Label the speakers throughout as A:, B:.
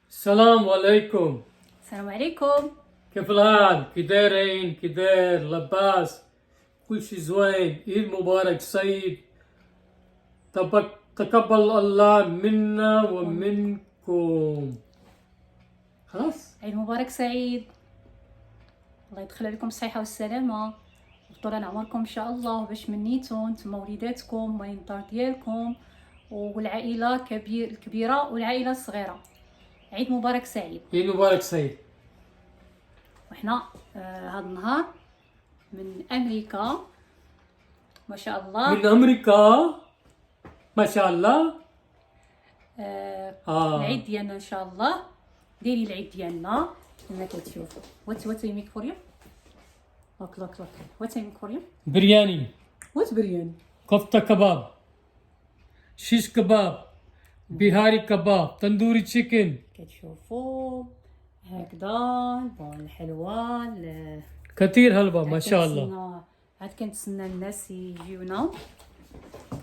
A: السلام عليكم.
B: السلام عليكم.
A: كيف الحال؟ كدارين؟ كدار لاباس؟ كل شي زوين. عيد مبارك سعيد. تقبل الله منا ومنكم. خلاص؟
B: عيد مبارك سعيد، الله يدخل عليكم الصحة والسلامة وطول عمركم إن شاء الله، باش منيتو نتوما وليداتكم والدار ديالكم والعائلة الكبيرة والعائلة الصغيرة. عيد مبارك سعيد.
A: عيد مبارك سعيد.
B: وحنا هذا النهار من أمريكا ما شاء الله.
A: من أمريكا ما شاء الله.
B: العيد ديالنا إن شاء الله. ديري العيد ديالنا كما كتشوفوا. What I make for you? Look. What I make for you?
A: برياني،
B: What biryani?
A: كفتة كباب، شيش كباب، بيهاري كباب، تندوري تشيكن.
B: كتشوفوا هكذا الحلوى
A: كثير هلبة ما شاء الله.
B: عاد كنتسنى الناس يجيونا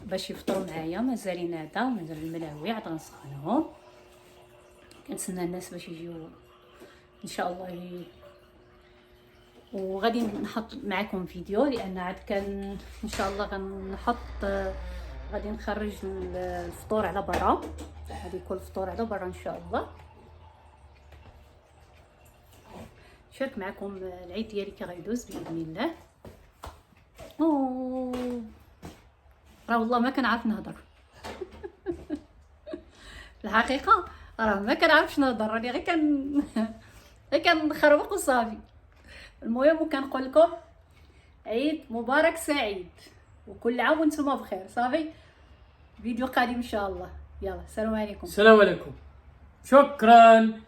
B: باش يفطروا معايا. مازالين هذا مازال الملاوي عاد غنسخنهم. كنتسنى الناس باش يجيو ان شاء الله وغادي نحط معكم فيديو لان عاد كان ان شاء الله غادي نخرج الفطور على برا. غادي يكون الفطور على برا ان شاء الله. شارك معكم العيد ديالي كي غيدوز باذن الله. راه والله ما كنعرف نهضر. في الحقيقه راه ما كنعرفش نهضر، راني غير كنخربق وصافي. المهم وكنقول لكم عيد مبارك سعيد وكل عام وانتم بخير. صافي فيديو قادم ان شاء الله. يلا السلام عليكم.
A: السلام عليكم. شكرا.